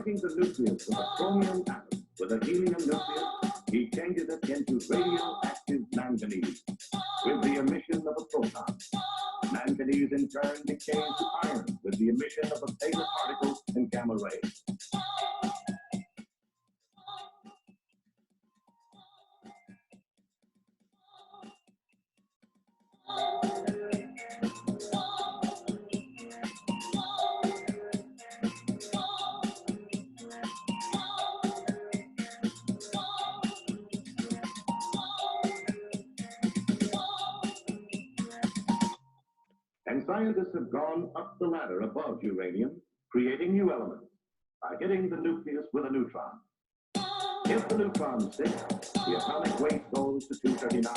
uniting the nucleus of a chromium atom with a helium nucleus, he changes it into radioactive manganese with the emission of a proton. Manganese in turn decays to iron with the emission of a beta particle and gamma rays. And scientists have gone up the ladder above uranium, creating new elements by hitting the nucleus with a neutron. If the neutron sticks, the atomic weight goes to 239,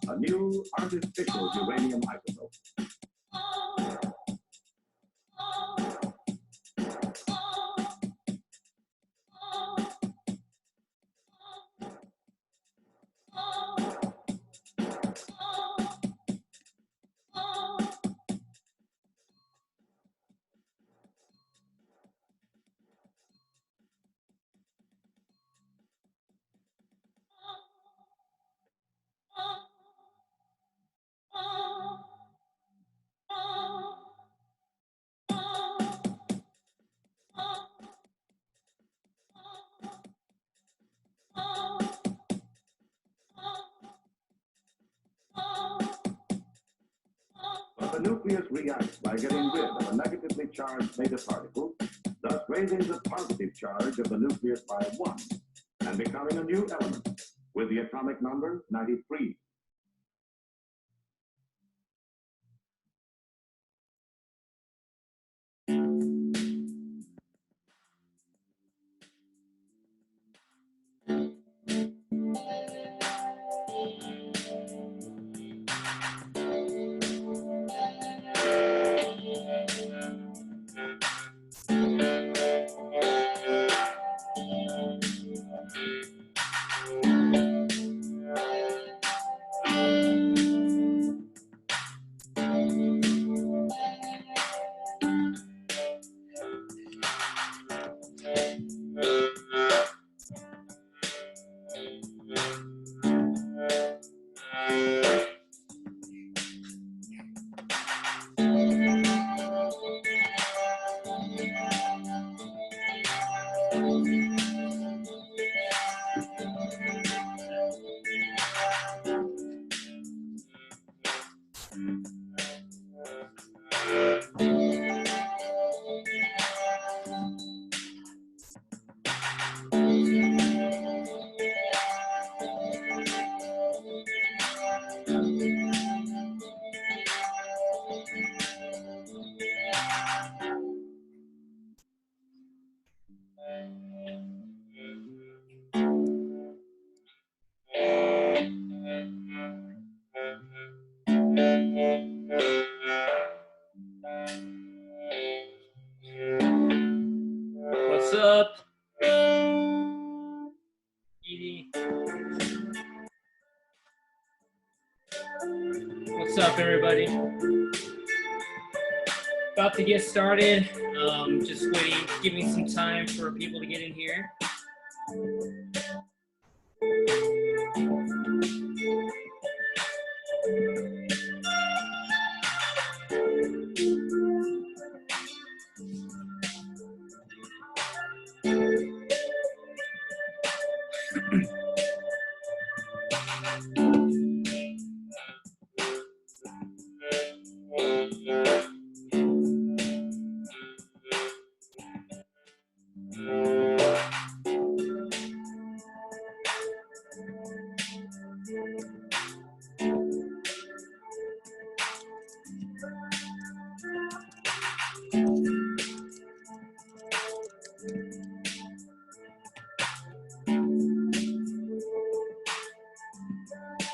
a new artificial uranium isotope. But the nucleus reacts by getting rid of a negatively charged beta particle, thus raising the positive charge of the nucleus by 1 and becoming a new element with the atomic number 93. What's up, Edie? What's up, everybody? About to get started. Just waiting, giving some time for people to get in here.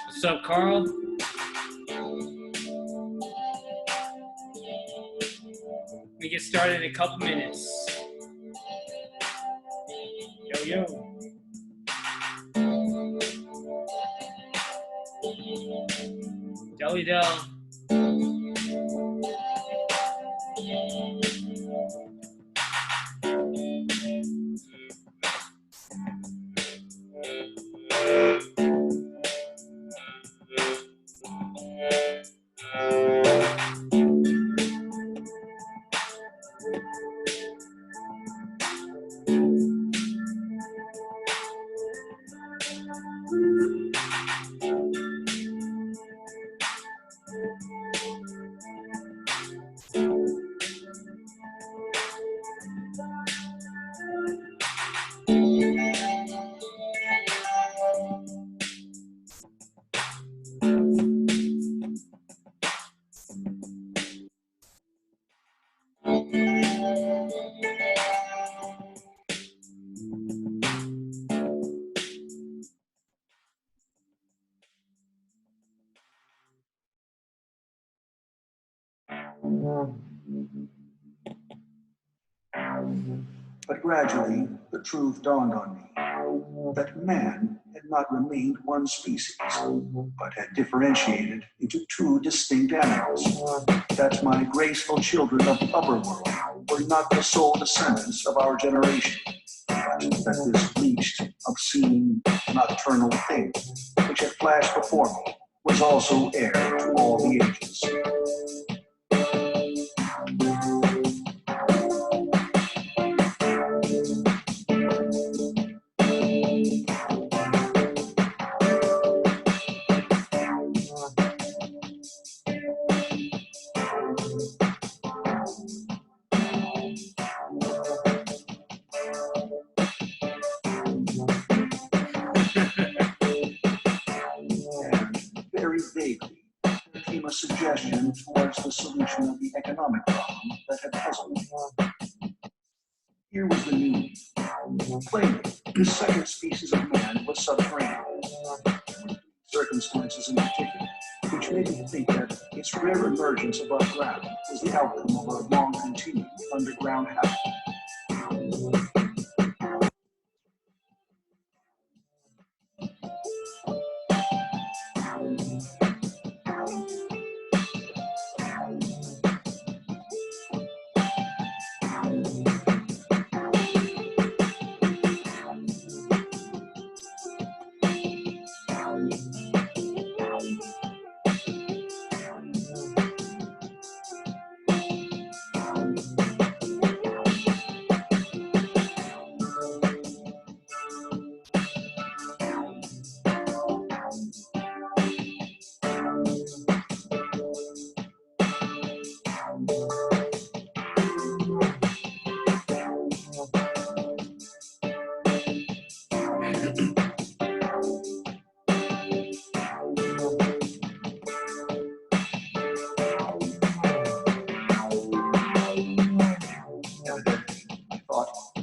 What's up, Carl? We get started in a couple minutes. Yo, yo. Deli Del. But gradually, the truth dawned on me that man had not remained one species, but had differentiated into two distinct animals. That my graceful children of the upper world were not the sole descendants of our generation, but that this bleached, obscene, nocturnal thing, which had flashed before me, was also heir to all the ages. Very vaguely, there came a suggestion towards the solution of the economic problem that had puzzled me. Here was the news. Plainly, the second species of man was subterranean. Circumstances in particular, which made me think that its rare emergence above ground was the outcome of a long-continued underground habit.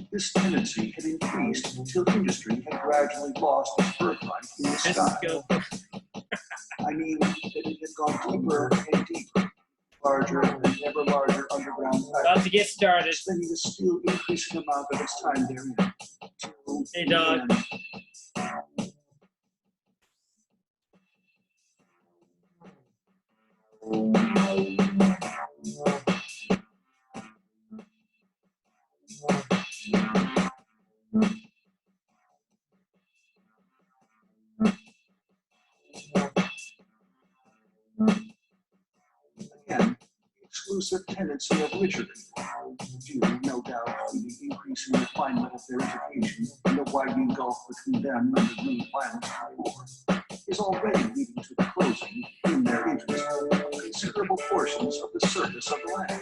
This tendency had increased until industry had gradually lost its birthright in the sky. I mean that it had gone deeper and deeper, larger and ever larger underground About to get started. spending a still increasing amount of its time therein. Hey, dog. Again, the exclusive tendency of richer people, due no doubt to the increasing refinement of their education and the widening gulf between them and the rude violence of war, is already leading to the closing, in their interest, of considerable portions of the surface of the land.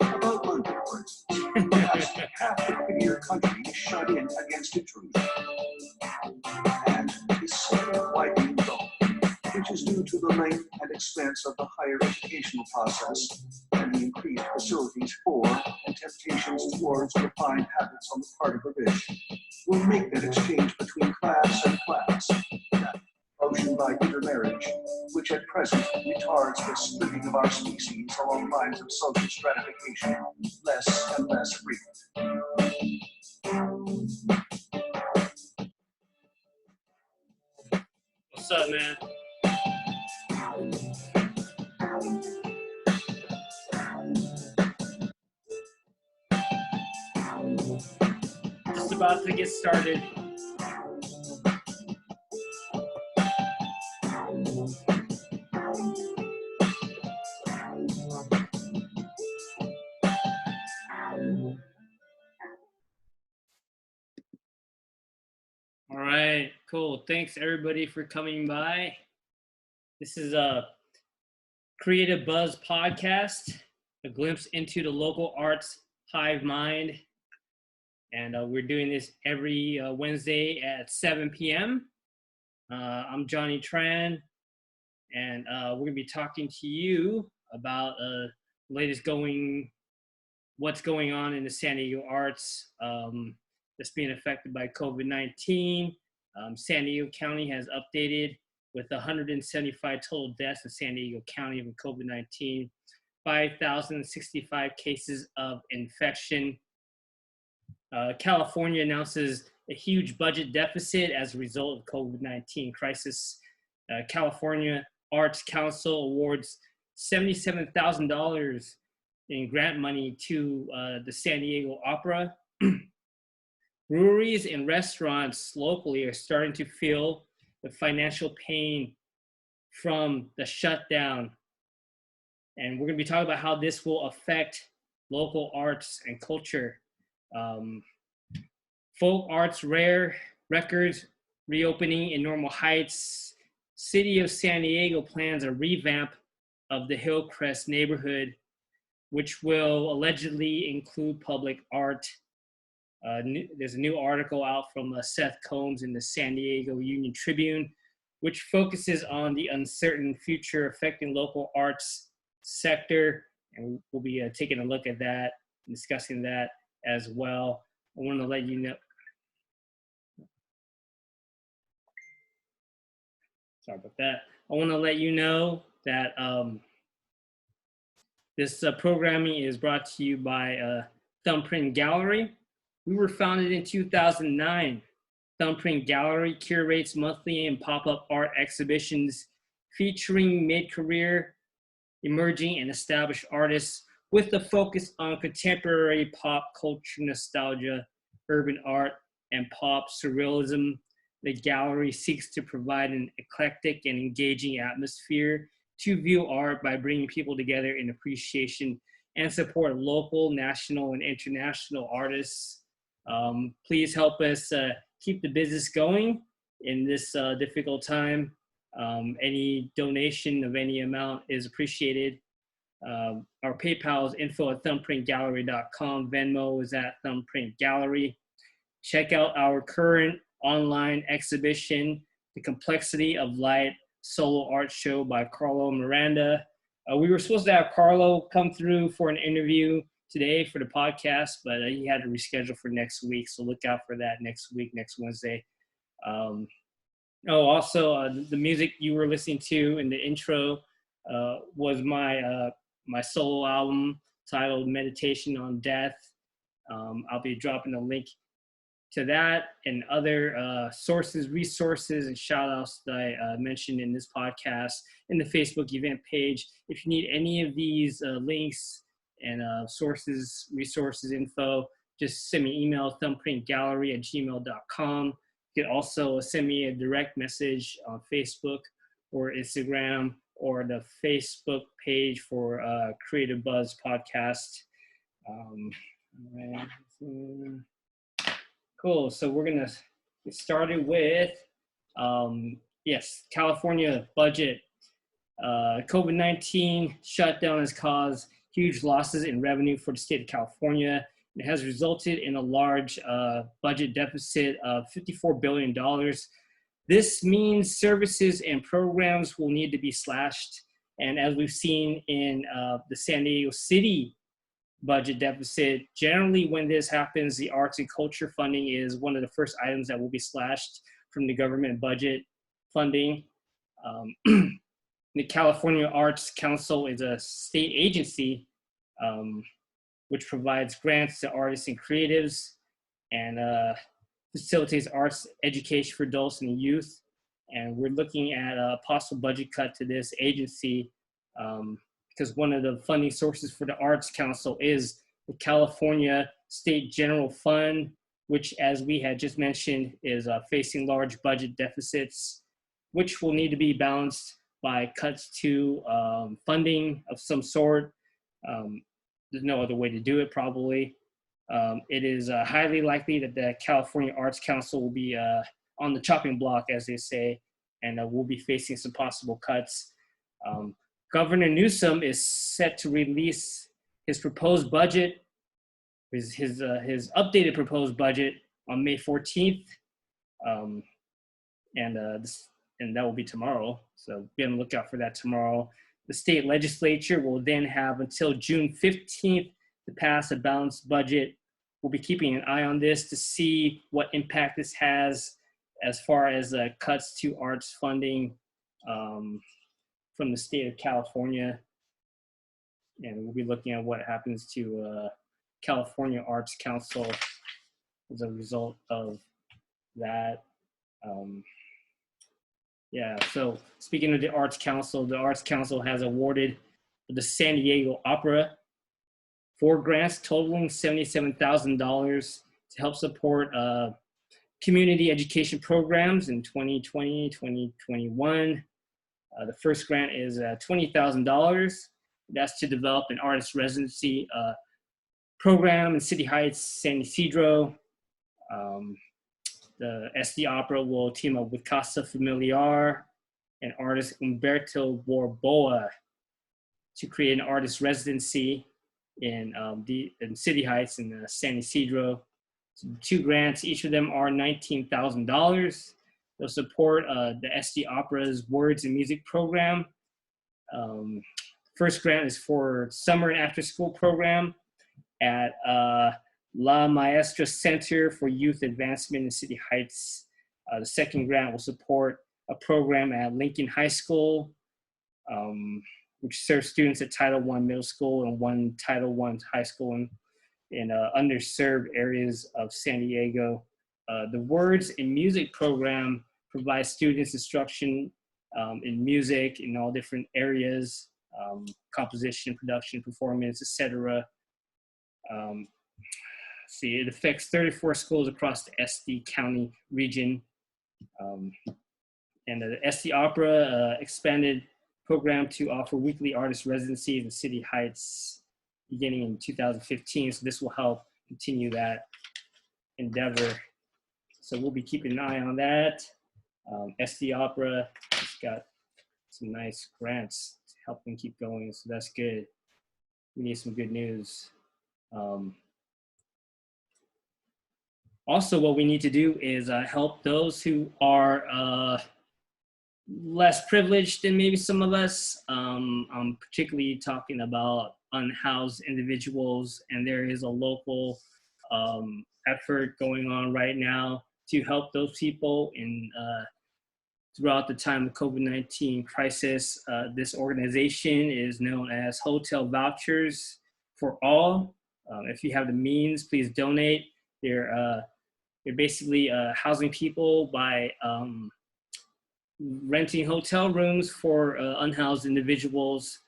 About London, for instance, perhaps half the prettier country is shut in against intrusion. And this same widening gulf, which is due to the length and expense of the higher educational process and the increased facilities for and temptations towards refined habits on the part of the rich, will make that exchange between class and class, that promotion by intermarriage, which at present retards the splitting of our species along lines of social stratification, less and less frequent. What's up, man? Just about to get started. All right, cool. Thanks everybody for coming by. This is a Creative Buzz podcast, a glimpse into the local arts hive mind. And we're doing this every Wednesday at 7 p.m. I'm Johnny Tran, and we're going to be talking to you about what's going on in the San Diego arts that's being affected by COVID-19. San Diego County has updated with 175 total deaths in San Diego County from COVID-19, 5,065 cases of infection. California announces a huge budget deficit as a result of COVID-19 crisis. California Arts Council awards $77,000 in grant money to the San Diego Opera. Breweries and restaurants locally are starting to feel the financial pain from the shutdown. And we're going to be talking about how this will affect local arts and culture. Folk arts, rare records reopening in Normal Heights. City of San Diego plans a revamp of the Hillcrest neighborhood, which will allegedly include public art. There's a new article out from Seth Combs in the San Diego Union-Tribune, which focuses on the uncertain future affecting local arts sector. And we'll be taking a look at that, discussing that as well. I want to let you know. Sorry about that. I want to let you know that this programming is brought to you by Thumbprint Gallery. We were founded in 2009. Thumbprint Gallery curates monthly and pop-up art exhibitions featuring mid-career, emerging, and established artists with a focus on contemporary pop culture nostalgia, urban art, and pop surrealism. The gallery seeks to provide an eclectic and engaging atmosphere to view art by bringing people together in appreciation and support local, national, and international artists. Please help us keep the business going in this difficult time. Any donation of any amount is appreciated. Our PayPal is info@thumbprintgallery.com. Venmo is at Thumbprint Gallery. Check out our current online exhibition, The Complexity of Light Solo Art Show by Carlo Miranda. We were supposed to have Carlo come through for an interview today for the podcast, but he had to reschedule for next week. So look out for that next week, next Wednesday. Also, the music you were listening to in the intro was my solo album titled Meditation on Death. I'll be dropping a link to that and other sources, resources, and shout outs that I mentioned in this podcast in the Facebook event page. If you need any of these links and sources, resources, info, just send me an email, thumbprintgallery@gmail.com. You can also send me a direct message on Facebook or Instagram or the Facebook page for Creative Buzz Podcast. Cool. So we're going to get started with, California budget. COVID-19 shutdown has caused huge losses in revenue for the state of California. It has resulted in a large budget deficit of $54 billion. This means services and programs will need to be slashed. And as we've seen in the San Diego City budget deficit, generally when this happens, the arts and culture funding is one of the first items that will be slashed from the government budget funding. The California Arts Council is a state agency which provides grants to artists and creatives and facilitates arts education for adults and youth. And we're looking at a possible budget cut to this agency because one of the funding sources for the Arts Council is the California State General Fund, which, as we had just mentioned, is facing large budget deficits, which will need to be balanced by cuts to funding of some sort. There's no other way to do it, probably. It is highly likely that the California Arts Council will be on the chopping block, as they say, and we'll be facing some possible cuts. Governor Newsom is set to release his proposed budget, his updated proposed budget on May 14th, and that will be tomorrow. So be on the lookout for that tomorrow. The state legislature will then have until June 15th to pass a balanced budget. We'll be keeping an eye on this to see what impact this has as far as cuts to arts funding from the state of California. And we'll be looking at what happens to California Arts Council as a result of that. Yeah, so speaking of the Arts Council has awarded the San Diego Opera 4 grants totaling $77,000 to help support community education programs in 2020, 2021. The first grant is $20,000. That's to develop an artist residency program in City Heights, San Ysidro. The SD Opera will team up with Casa Familiar and artist Umberto Borboa to create an artist residency in City Heights and San Ysidro. So 2 grants, each of them are $19,000. They'll support the SD Opera's Words and Music program. First grant is for summer and after school program at La Maestra Center for Youth Advancement in City Heights. The second grant will support a program at Lincoln High School, which serves students at Title I Middle School and one Title I High School in underserved areas of San Diego. The Words and Music program provides students instruction in music in all different areas, composition, production, performance, etc. See, it affects 34 schools across the SD County region. And the SD Opera expanded program to offer weekly artist residencies in City Heights beginning in 2015. So this will help continue that endeavor. So we'll be keeping an eye on that. SD Opera has got some nice grants to help them keep going. So that's good. We need some good news. Also, what we need to do is help those who are less privileged than maybe some of us. I'm particularly talking about unhoused individuals, and there is a local effort going on right now to help those people throughout the time of COVID-19 crisis. This organization is known as Hotel Vouchers for All. If you have the means, please donate. They're basically housing people by renting hotel rooms for unhoused individuals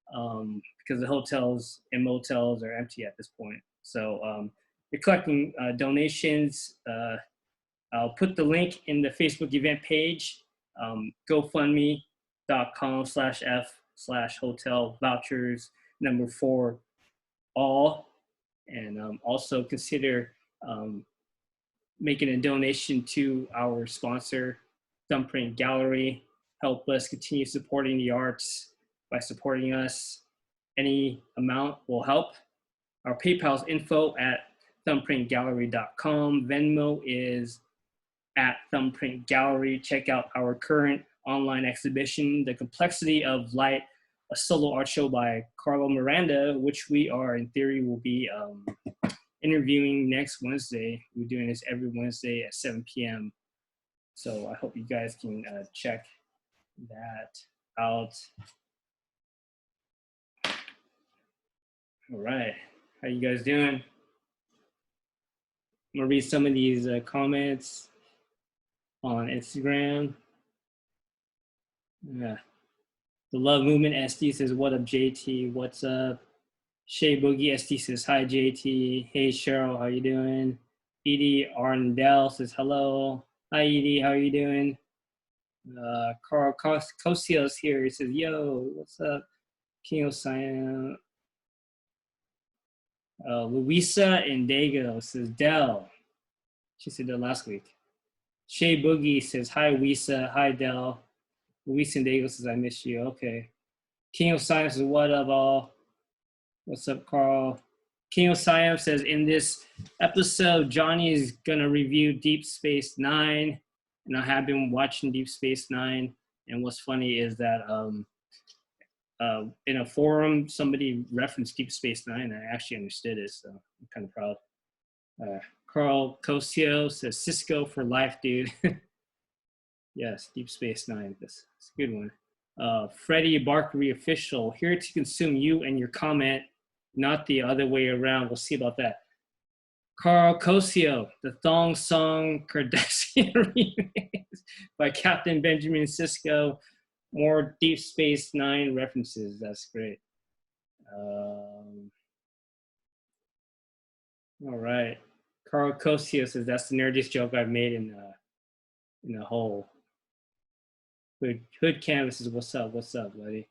because the hotels and motels are empty at this point. So they're collecting donations. I'll put the link in the Facebook event page, gofundme.com/F/hotel vouchers #4 all. And also consider making a donation to our sponsor, Thumbprint Gallery. Help us continue supporting the arts by supporting us. Any amount will help. Our PayPal's info at thumbprintgallery.com. Venmo is at Thumbprint Gallery. Check out our current online exhibition, The Complexity of Light, a solo art show by Carlo Miranda, which we are, in theory, will be interviewing next Wednesday. We're doing this every Wednesday at 7 p.m. So I hope you guys can check that out. All right, how you guys doing? I'm gonna read some of these comments on Instagram. Yeah. The Love Movement SD says, what up, JT? What's up? Shay Boogie SD says, hi, JT. Hey, Cheryl, how you doing? Edie Arndell says, hello. Hi, Edie, how are you doing? Carl Cosios here. He says, yo, what's up? King Osian. Luisa Indego says, Dell. She said that last week. Shay Boogie says, hi, Wisa. Hi, Del. Luis San Diego says, I miss you. Okay. King of Science says, what up, all? What's up, Carl? King of Science says, in this episode, Johnny is going to review Deep Space Nine. And I have been watching Deep Space Nine. And what's funny is that in a forum, somebody referenced Deep Space Nine. And I actually understood it, so I'm kind of proud. Carl Cosio says, Cisco for life, dude. Yes, Deep Space Nine. That's a good one. Freddie Barkery official, here to consume you and your comment, not the other way around. We'll see about that. Carl Cosio, the Thong Song Kardashian remix by Captain Benjamin Sisko. More Deep Space Nine references. That's great. All right. Carl Cosio says that's the nerdiest joke I've made in a whole. Hood Canvas says, what's up, buddy?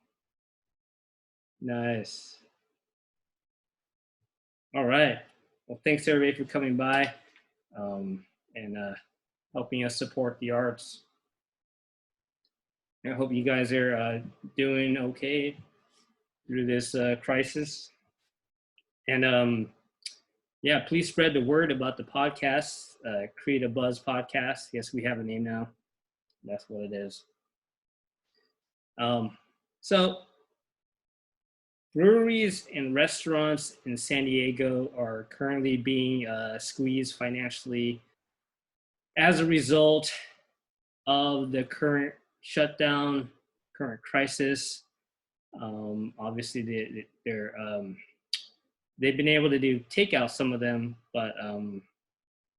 Nice. All right. Well, thanks everybody for coming by and helping us support the arts. I hope you guys are doing okay through this crisis. And yeah, please spread the word about the podcast, Create a Buzz podcast. Yes, we have a name now. That's what it is. So breweries and restaurants in San Diego are currently being squeezed financially as a result of the current shutdown, current crisis. Obviously, they've been able to do takeout, some of them, but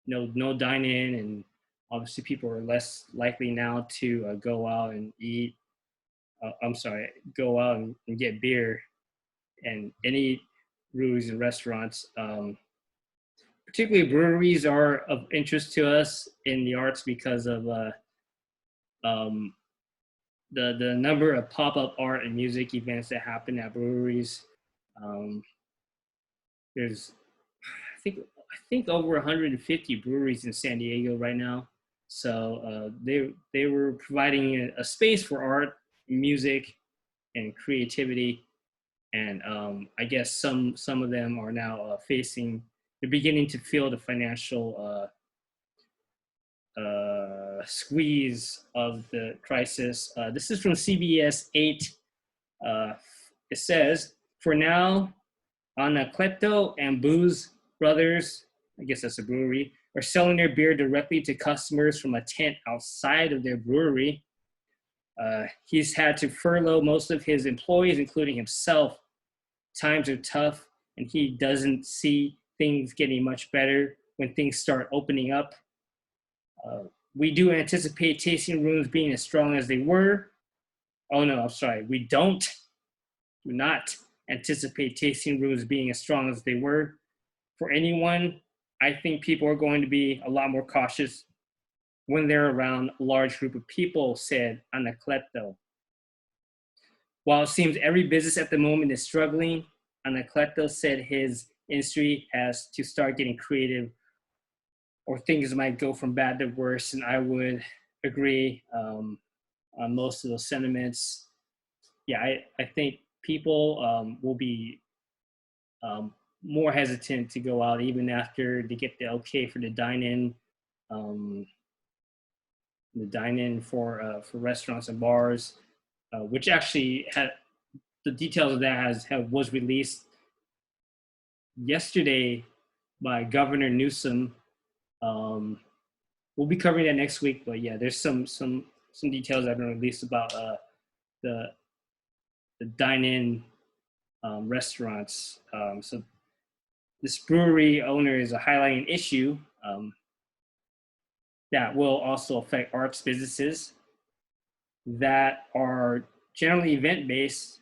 no dine-in, and obviously people are less likely now to go out and eat. Go out and get beer and any breweries and restaurants. Particularly breweries are of interest to us in the arts because of the number of pop-up art and music events that happen at breweries. There's, I think over 150 breweries in San Diego right now. So they were providing a space for art, music, and creativity. And I guess some of them are now they're beginning to feel the financial squeeze of the crisis. This is from CBS 8. It says, for now, Anacleto and Booze Brothers, I guess that's a brewery, are selling their beer directly to customers from a tent outside of their brewery. He's had to furlough most of his employees, including himself. Times are tough, and he doesn't see things getting much better when things start opening up. We do anticipate tasting rooms being as strong as they were. Oh no, I'm sorry. We do not anticipate tasting rooms being as strong as they were. For anyone, I think people are going to be a lot more cautious when they're around a large group of people, said Anacleto. While it seems every business at the moment is struggling, Anacleto said his industry has to start getting creative or things might go from bad to worse, and I would agree on most of those sentiments. Yeah, I think people will be more hesitant to go out even after they get the okay for the dine-in, for restaurants and bars, which actually had the details of that was released yesterday by Governor Newsom. We'll be covering that next week, but yeah, there's some details that have been released about the dine-in restaurants. So this brewery owner is highlighting an issue that will also affect arts businesses that are generally event-based,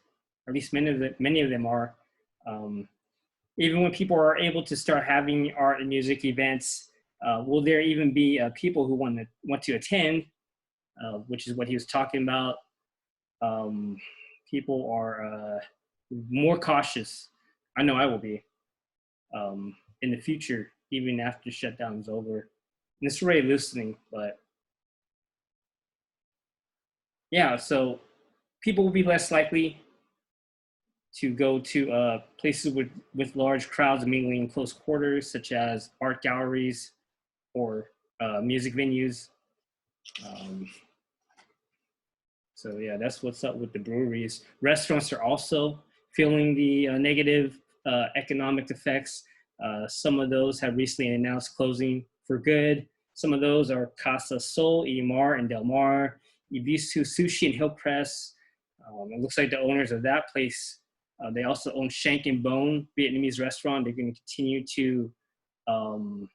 or at least many of them are. Even when people are able to start having art and music events, will there even be people who want to attend, which is what he was talking about. People are more cautious. I know I will be in the future, even after shutdown is over. And it's already loosening, but yeah, so people will be less likely to go to places with large crowds mingling in close quarters, such as art galleries or music venues. Um, so yeah, that's what's up with the breweries. Restaurants are also feeling the negative economic effects. Some of those have recently announced closing for good. Some of those are Casa Sol, Imar, and Del Mar, Ibisu Sushi, and Hillcrest. It looks like the owners of that place, they also own Shank and Bone Vietnamese restaurant. They're going to continue to um,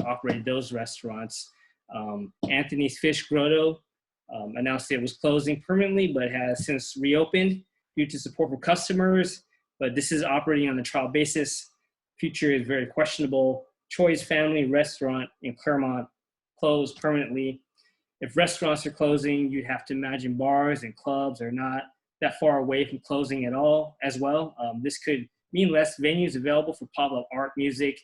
operate those restaurants. Anthony's Fish Grotto announced it was closing permanently, but has since reopened due to support from customers. But this is operating on a trial basis. Future is very questionable. Choi's Family Restaurant in Claremont closed permanently. If restaurants are closing, you'd have to imagine bars and clubs are not that far away from closing at all as well. This could mean less venues available for pop-up art, music,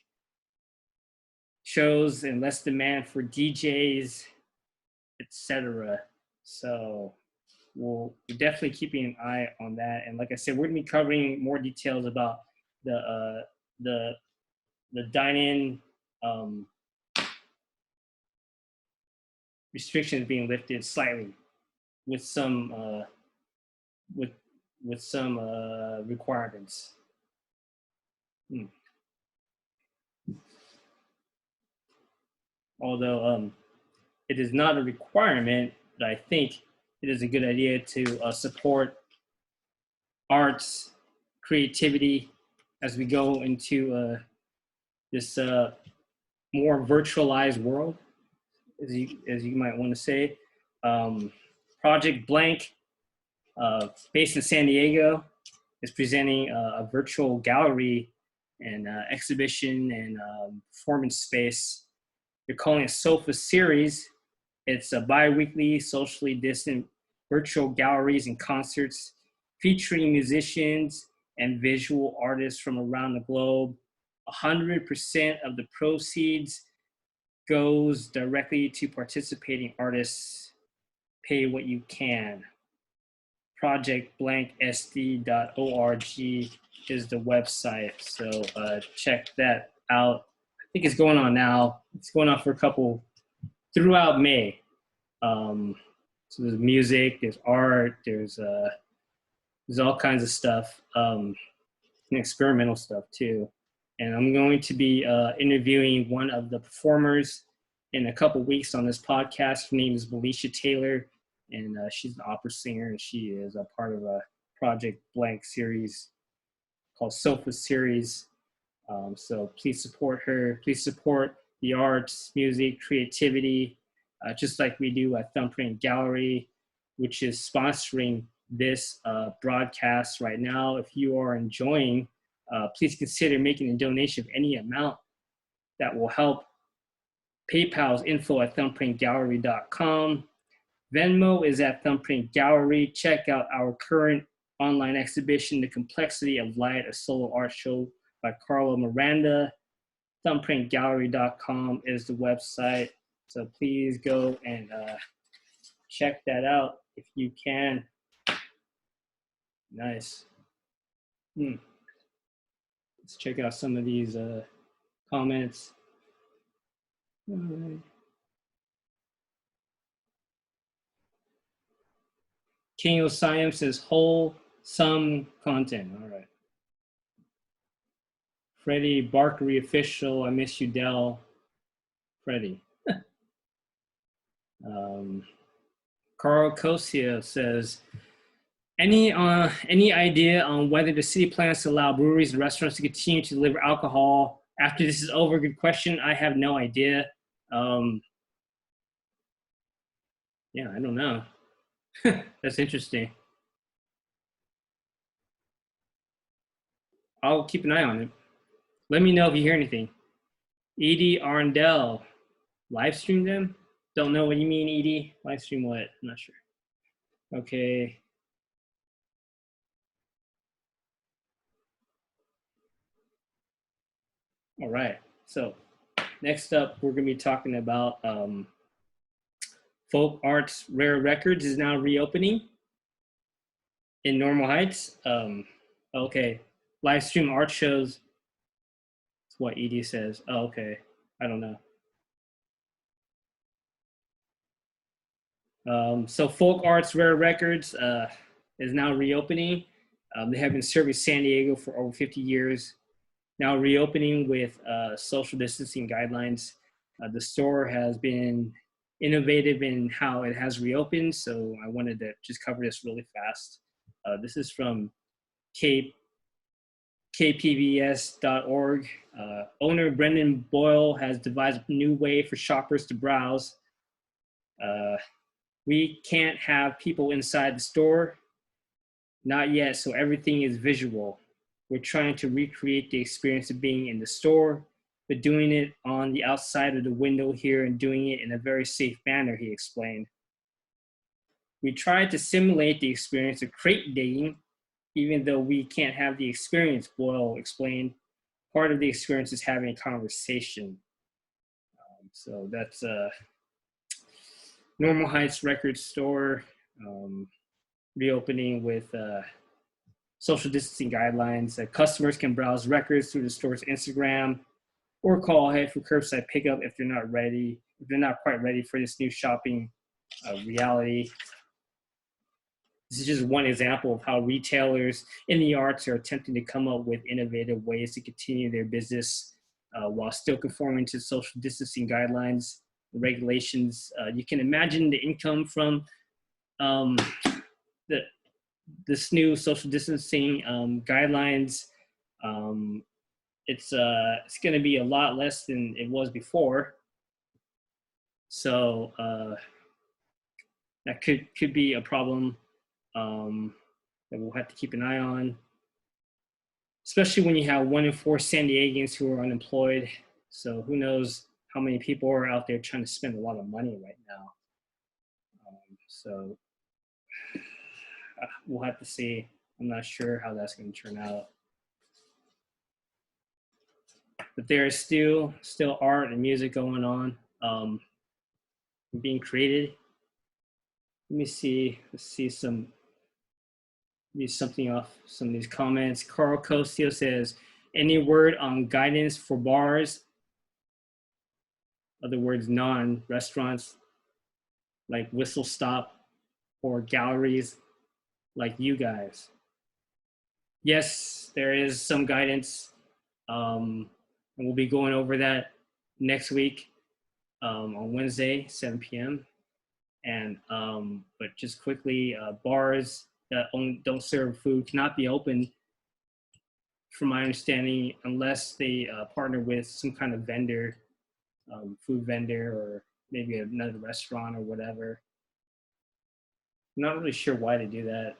shows, and less demand for DJs, etc. So we're definitely keeping an eye on that. And like I said, we're gonna be covering more details about the dine-in restrictions being lifted slightly with some with some requirements. Although it is not a requirement, but I think it is a good idea to support arts, creativity as we go into this more virtualized world, as you might want to say. Project Blank, based in San Diego, is presenting a virtual gallery and exhibition and performance space. They're calling it Sofa Series. It's a bi-weekly, socially distant virtual galleries and concerts featuring musicians and visual artists from around the globe. 100% of the proceeds goes directly to participating artists. Pay what you can. projectblanksd.org is the website, so check that out. I think it's going on now. It's going on for a couple throughout May. So there's music, there's art, there's all kinds of stuff, and experimental stuff too. And I'm going to be interviewing one of the performers in a couple weeks on this podcast. Her name is Melisha Taylor, and she's an opera singer, and she is a part of a Project Blank series called Sofa Series. So please support her. Please support the arts, music, creativity, just like we do at Thumbprint Gallery, which is sponsoring this broadcast right now. If you are enjoying, please consider making a donation of any amount that will help. PayPal's info@thumbprintgallery.com. Venmo is at Thumbprint Gallery. Check out our current online exhibition, The Complexity of Light, a solo art show by Carlo Miranda. Thumbprintgallery.com is the website. So please go and check that out if you can. Nice. Let's check out some of these comments. All right. King of Siam says wholesome content. All right. Freddie Barkery official. I miss you, Dell. Freddie. Carl Kosia says, any idea on whether the city plans to allow breweries and restaurants to continue to deliver alcohol after this is over? Good question. I have no idea. Yeah, I don't know. That's interesting. I'll keep an eye on it. Let me know if you hear anything. Edie Arndell, live stream them? Don't know what you mean, Edie. Live stream what? I'm not sure. Okay. All right. So next up, we're going to be talking about Folk Arts Rare Records is now reopening in Normal Heights. Okay. Live stream art shows. That's what Edie says. Oh, okay. I don't know. So Folk Arts Rare Records is now reopening. They have been serving San Diego for over 50 years. Now reopening with social distancing guidelines. The store has been innovative in how it has reopened, so I wanted to just cover this really fast. This is from kpvs.org. Owner Brendan Boyle has devised a new way for shoppers to browse. We can't have people inside the store. Not yet, so everything is visual. We're trying to recreate the experience of being in the store, but doing it on the outside of the window here and doing it in a very safe manner, he explained. We tried to simulate the experience of crate digging, even though we can't have the experience, Boyle explained. Part of the experience is having a conversation. So that's Normal Heights Record Store reopening with social distancing guidelines. Customers can browse records through the store's Instagram or call ahead for curbside pickup if they're not quite ready for this new shopping reality. This is just one example of how retailers in the arts are attempting to come up with innovative ways to continue their business while still conforming to social distancing guidelines, regulations. You can imagine the income from this new social distancing guidelines. It's going to be a lot less than it was before. So that could be a problem that we'll have to keep an eye on, especially when you have 1 in 4 San Diegans who are unemployed. So who knows how many people are out there trying to spend a lot of money right now. So we'll have to see. I'm not sure how that's going to turn out. But there is still art and music going on, being created. Let me see. Let's see something off some of these comments. Carl Costio says, any word on guidance for bars? Other words, non-restaurants like Whistle Stop or galleries like you guys? Yes, there is some guidance. And we'll be going over that next week on Wednesday, 7 p.m. And but just quickly, bars that don't serve food cannot be open, from my understanding, unless they partner with some kind of vendor, food vendor, or maybe another restaurant or whatever. I'm not really sure why they do that.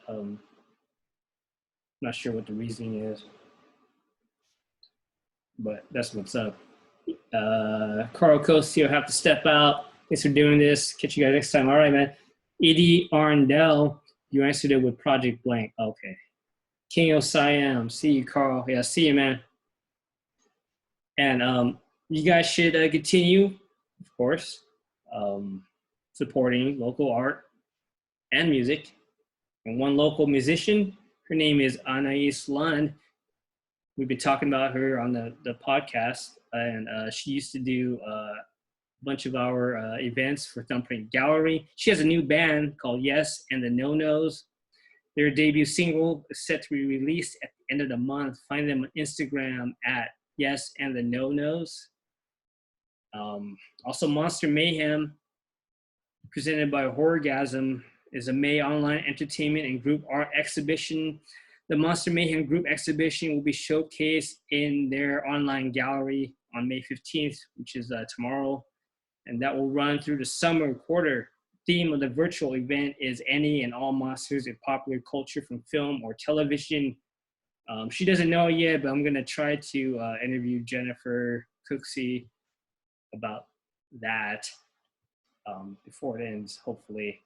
Not sure what the reasoning is, but that's what's up. Carl Costi, you'll have to step out. Thanks for doing this. Catch you guys next time. All right, man. Edie Arndell, you answered it with Project Blank. Okay. King of Siam. See you, Carl. Yeah, see you, man. And you guys should continue, of course, supporting local art and music. And one local musician, her name is Anais Lund. We've been talking about her on the podcast, and she used to do a bunch of our events for Thumbprint Gallery. She has a new band called Yes and the No-Nos. Their debut single is set to be released at the end of the month. Find them on Instagram at Yes and the No-Nos. Also, Monster Mayhem, presented by Horrorgasm, is a May online entertainment and group art exhibition. The Monster Mayhem group exhibition will be showcased in their online gallery on May 15th, which is tomorrow, and that will run through the summer quarter. Theme of the virtual event is any and all monsters in popular culture from film or television. She doesn't know yet, but I'm gonna try to interview Jennifer Cooksey about that before it ends, hopefully.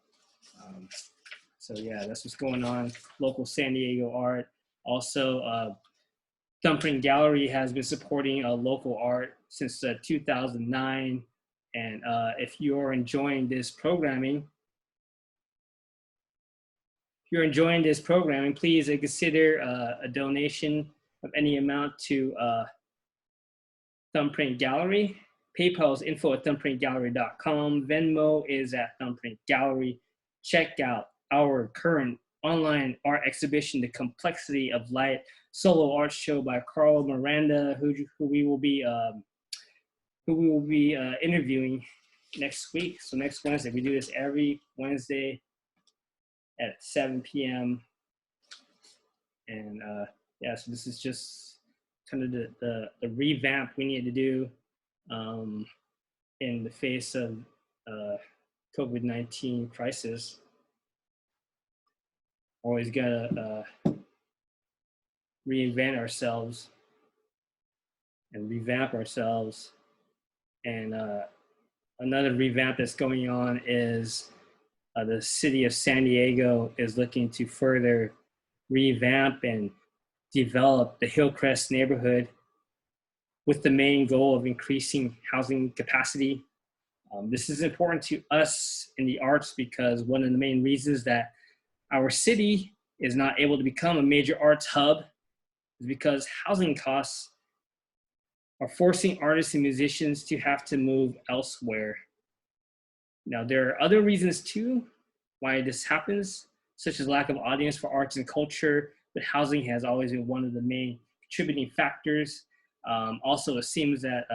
So yeah, that's what's going on. Local San Diego art. Also, Thumbprint Gallery has been supporting local art since 2009. And if you're enjoying this programming, please consider a donation of any amount to Thumbprint Gallery. PayPal is info@thumbprintgallery.com. Venmo is at Thumbprint Gallery. Check out our current online art exhibition, The Complexity of Light, solo art show by Carl Miranda, who we will be interviewing next week. So next Wednesday, we do this every Wednesday at 7 p.m. And yeah, so this is just kind of the revamp we need to do in the face of COVID-19 crisis. Always gotta reinvent ourselves and revamp ourselves. And another revamp that's going on is the city of San Diego is looking to further revamp and develop the Hillcrest neighborhood with the main goal of increasing housing capacity. This is important to us in the arts because one of the main reasons that our city is not able to become a major arts hub is because housing costs are forcing artists and musicians to have to move elsewhere. Now, there are other reasons too why this happens, such as lack of audience for arts and culture, but housing has always been one of the main contributing factors. Also, it seems that,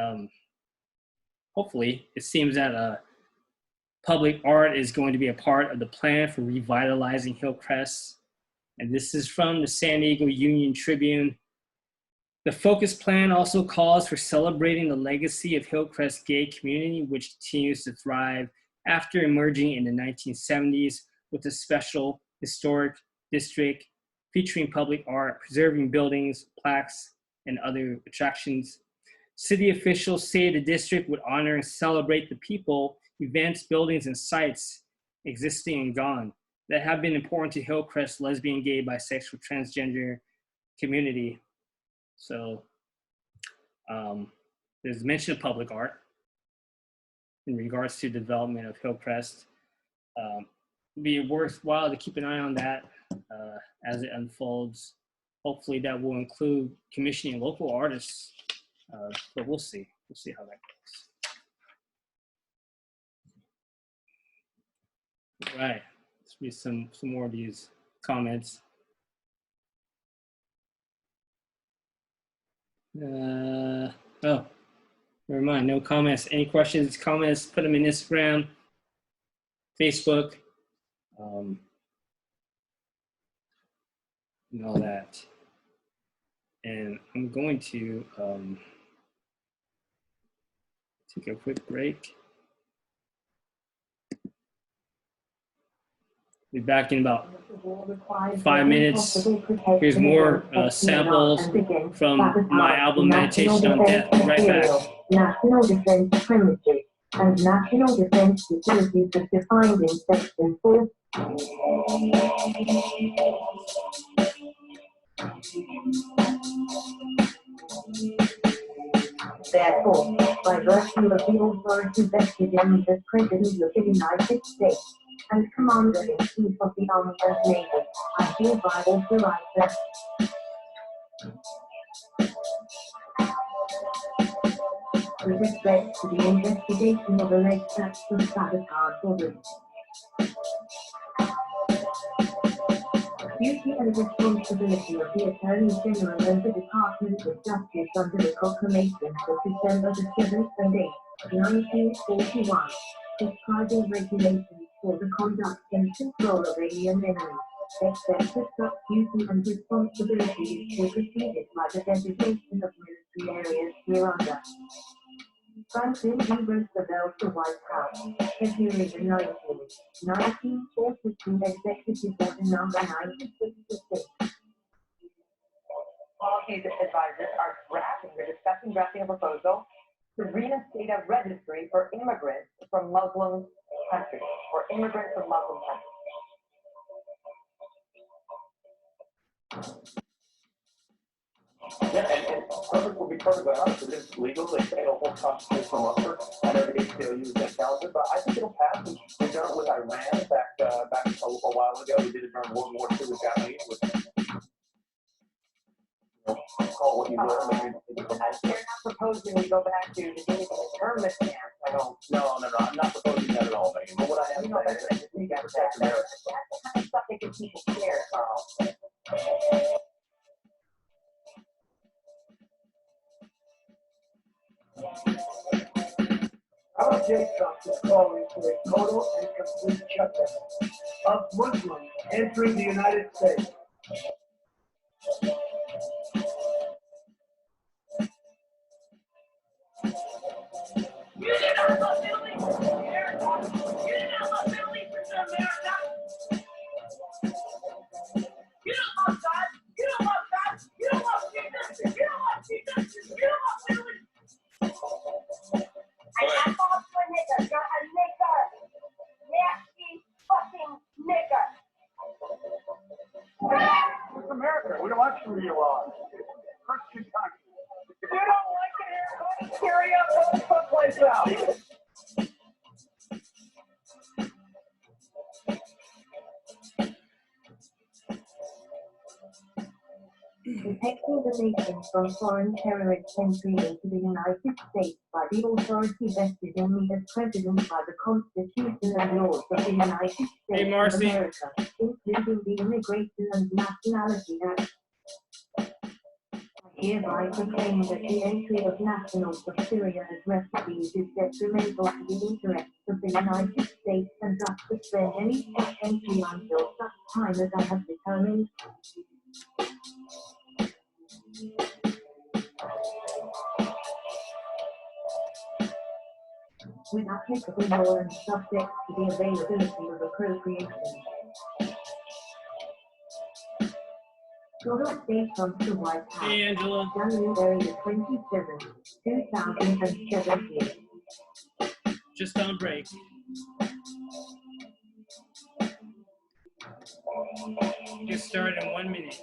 hopefully, it seems that public art is going to be a part of the plan for revitalizing Hillcrest. And this is from the San Diego Union-Tribune. The focus plan also calls for celebrating the legacy of Hillcrest gay community, which continues to thrive after emerging in the 1970s with a special historic district featuring public art, preserving buildings, plaques, and other attractions. City officials say the district would honor and celebrate the people, events, buildings, and sites existing and gone that have been important to Hillcrest lesbian, gay, bisexual, transgender community. So there's mention of public art in regards to development of Hillcrest. It'd be worthwhile to keep an eye on that as it unfolds. Hopefully that will include commissioning local artists, but we'll see. We'll see how that goes. All right, let's read some more of these comments. Oh, never mind, no comments. Any questions, comments, put them in Instagram, Facebook, and all that. And I'm going to take a quick break. Be back in about 5 minutes. Here's more samples from my album Meditation on Death. Right back. National defense premises and national defense facilities as defined in Section 4. Therefore, by virtue of the authority vested in me as President of the United States and Commander-in-Chief of the Army and Navy, I hereby authorize that with respect to the investigation of alleged acts of sabotage or risk, duty and responsibility of the Attorney General and the Department of Justice under the proclamations of December the 7th and 8th, 1941, prescribing regulations for the conduct and control of alien enemies, except that such duty and responsibility is superseded by the designation of military areas hereunder. Franklin D. Roosevelt, the White House, February the 19th, 1942, Executive Order number 9666. Policy advisors are discussing drafting a proposal to reinstate a registry for immigrants from Muslim countries, Yeah, and perfect will be perfectly honest. It is legal. They say it'll hold constitutional from Oxford, and every ACLU is going to challenge it. But I think it'll pass. We've done it with Iran back a while ago. We did it during World War II with Japanese. Call what you will. They're not proposing we go back to the days of internment camp. I don't. No. I'm not proposing that at all, Megan. But what I am saying is that you got to protect America. That's the kind of stuff that gets people scared, Carl. Our Jacobs is calling for a total and complete shutdown of Muslims entering the United States. You did not love Middle East to America. You did not love Middle East to America. You don't love God. You don't love God. You don't love Jesus. You don't love Jesus. You don't love Middle East. I called for a nigger. You're a nigger. Nasty fucking nigger. It's America. We don't want you to be wrong. Christian country. If you don't like it here, go to Syria, go someplace else. Protecting the nation from foreign terrorist entry into the United States by the authority vested in me as President by the Constitution and laws of the United States Hey, of Marcy. America, including the Immigration and Nationality Act. I hereby proclaim that the entry of nationals of Syria as refugees is detrimental to the interests of the United States and thus suspend any such entry until such time as I have determined. With applicable law and subject to the availability of appropriations. Total date from the White House, Hey, Angela. January the 27th, 2017. Just on break. Get started in 1 minute.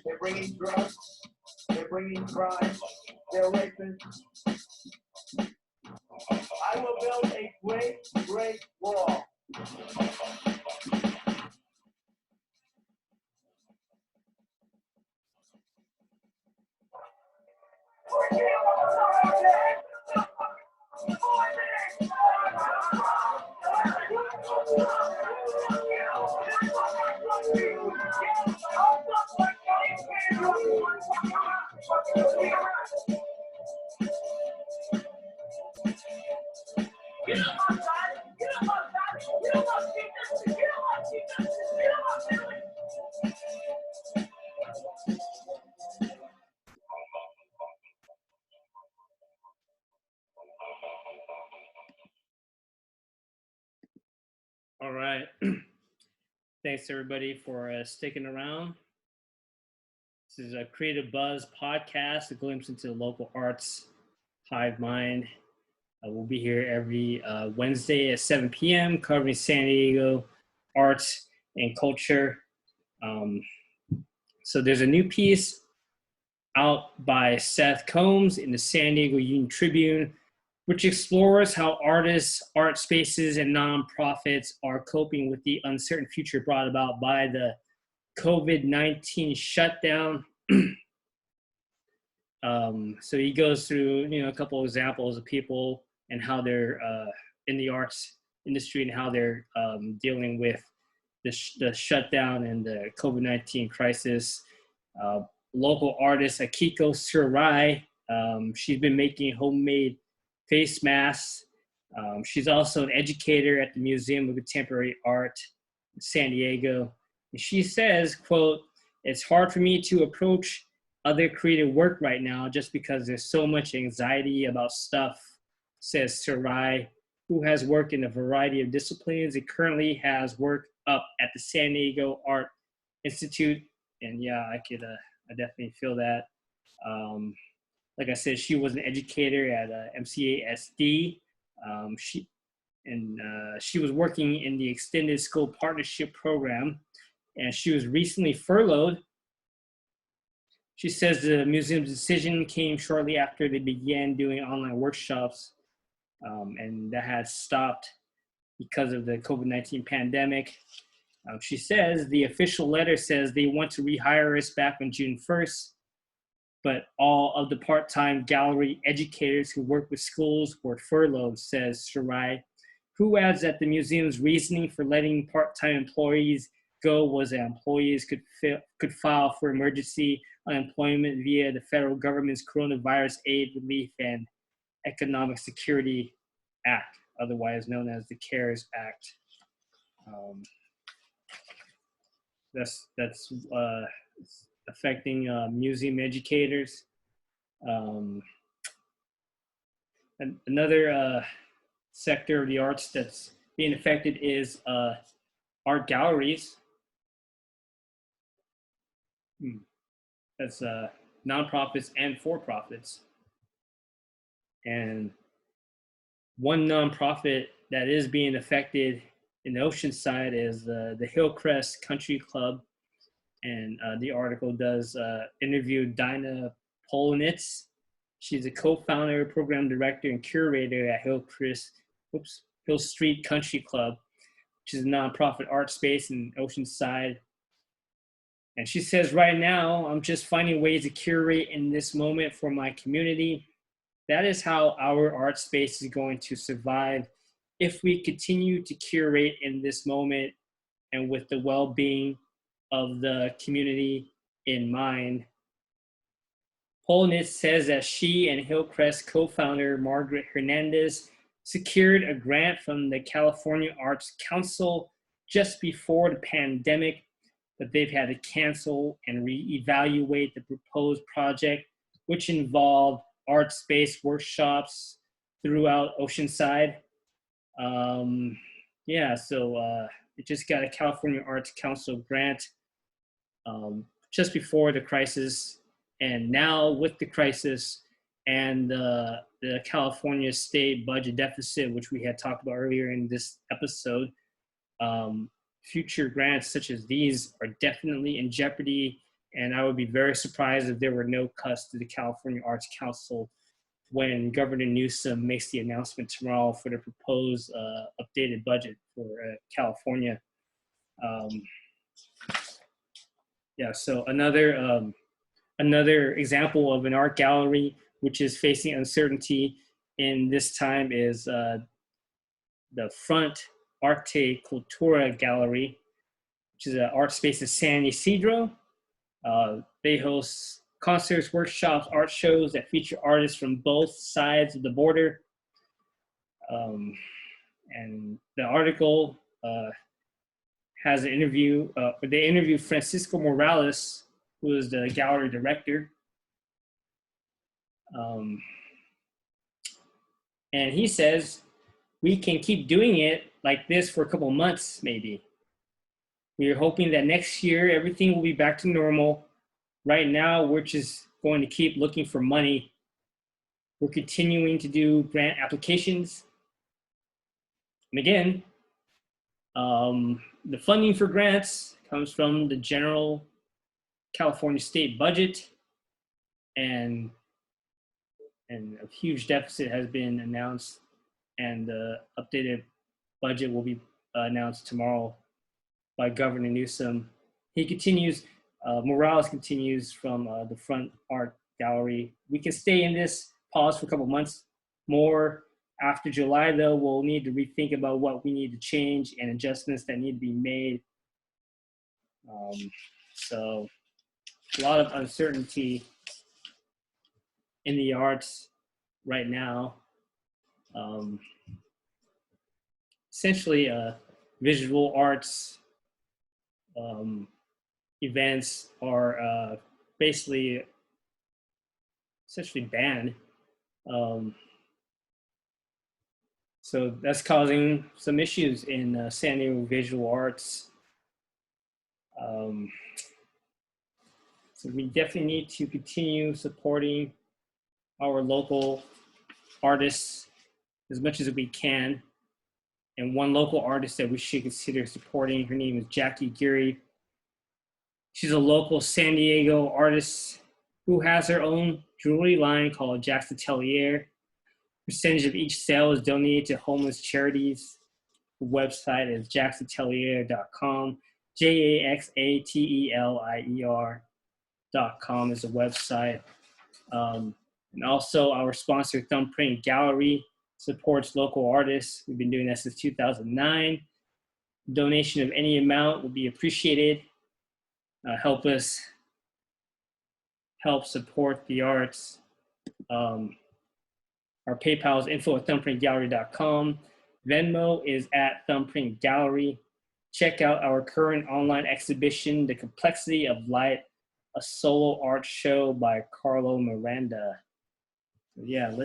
They're bringing drugs. They're bringing crime. They're rapists. I will build a great, great wall. You don't love God. You don't love God. You don't love Jesus. You don't love Jesus. You don't love Middle East. All right. Thanks, everybody, for sticking around. This is a Creative Buzz podcast, a glimpse into the local arts hive mind. We'll be here every Wednesday at 7 p.m. covering San Diego arts and culture. So there's a new piece out by Seth Combs in the San Diego Union-Tribune, which explores how artists, art spaces, and nonprofits are coping with the uncertain future brought about by the COVID-19 shutdown. So he goes through, a couple of examples of people and how they're in the arts industry and how they're dealing with the shutdown and the COVID-19 crisis. Local artist Akiko Surai, she's been making homemade face masks. She's also an educator at the Museum of Contemporary Art in San Diego. And she says, quote, "It's hard for me to approach other creative work right now just because there's so much anxiety about stuff," says Surai, who has worked in a variety of disciplines and currently has work up at the San Diego Art Institute. And yeah, I definitely feel that. Like I said, she was an educator at MCASD. She was working in the Extended School Partnership Program, and she was recently furloughed. She says the museum's decision came shortly after they began doing online workshops, and that had stopped because of the COVID-19 pandemic. She says the official letter says they want to rehire us back on June 1st, but all of the part-time gallery educators who work with schools were furloughed, says Shirai, who adds that the museum's reasoning for letting part-time employees go was that employees could file for emergency unemployment via the federal government's Coronavirus Aid, Relief, and Economic Security Act, otherwise known as the CARES Act. That's affecting museum educators. And another sector of the arts that's being affected is art galleries. That's nonprofits and for-profits. And one nonprofit that is being affected in the Oceanside is the Hillcrest Country Club. And the article does interview Dinah Polnitz. She's a co-founder, program director, and curator at Hill Street Country Club, which is a nonprofit art space in Oceanside. And she says, right now, I'm just finding ways to curate in this moment for my community. That is how our art space is going to survive if we continue to curate in this moment and with the well-being of the community in mind. Polnitz says that she and Hillcrest co-founder Margaret Hernandez secured a grant from the California Arts Council just before the pandemic, but they've had to cancel and reevaluate the proposed project, which involved art space workshops throughout Oceanside. It just got a California Arts Council grant just before the crisis, and now with the crisis and the California state budget deficit, which we had talked about earlier in this episode, future grants such as these are definitely in jeopardy, and I would be very surprised if there were no cuts to the California Arts Council when Governor Newsom makes the announcement tomorrow for the proposed updated budget for California. So another example of an art gallery which is facing uncertainty in this time is the Front Arte Cultura Gallery, which is an art space in San Ysidro. They host concerts, workshops, art shows that feature artists from both sides of the border. And the article has an interview. They interviewed Francisco Morales, who is the gallery director. And he says, we can keep doing it like this for a couple months, maybe. We are hoping that next year, everything will be back to normal. Right now, we're just going to keep looking for money. We're continuing to do grant applications. And again, the funding for grants comes from the general California state budget, and a huge deficit has been announced, and the updated budget will be announced tomorrow by Governor Newsom. He continues, Morales continues from the Front Art Gallery. We can stay in this pause for a couple months more. After July, though, we'll need to rethink about what we need to change and adjustments that need to be made. So a lot of uncertainty in the arts right now. Essentially, visual arts events are essentially banned. So that's causing some issues in San Diego visual arts. So we definitely need to continue supporting our local artists as much as we can. And one local artist that we should consider supporting, her name is Jackie Geary. She's a local San Diego artist who has her own jewelry line called Jack's Atelier. Percentage of each sale is donated to homeless charities. The website is jacksatelier.com. JAXATELIER.com is the website. And also our sponsor, Thumbprint Gallery, supports local artists. We've been doing that since 2009. Donation of any amount will be appreciated. Help us help support the arts. Our PayPal is info@thumbprintgallery.com. Venmo is at Thumbprint Gallery. Check out our current online exhibition, The Complexity of Light, a solo art show by Carlo Miranda. So yeah, I'm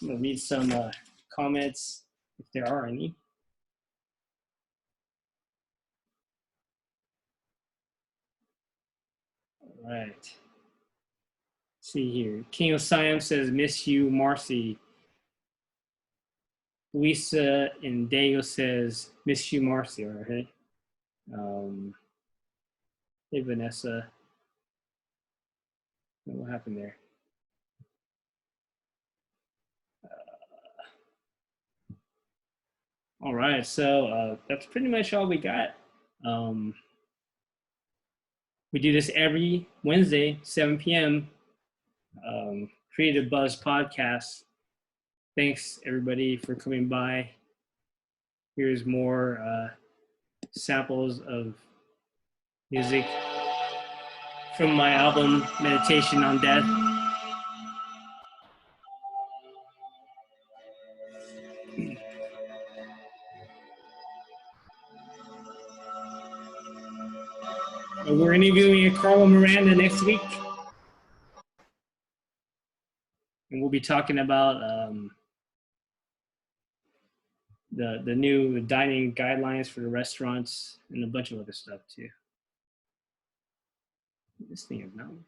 gonna read some comments if there are any. All right. Let's see here. King of Siam says, miss you, Marcy. Luisa and Diego says, miss you, Marcy. All right. Hey, Vanessa. What happened there? All right, so that's pretty much all we got. We do this every Wednesday, 7 p.m. Creative Buzz Podcast. Thanks, everybody, for coming by. Here's more samples of music from my album, Meditation on Death. We're interviewing Carlo Miranda next week. And we'll be talking about the new dining guidelines for the restaurants and a bunch of other stuff too. This thing is not working.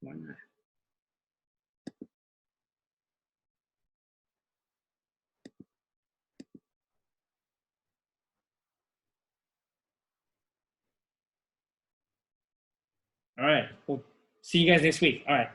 Why not? All right. We'll see you guys next week. All right.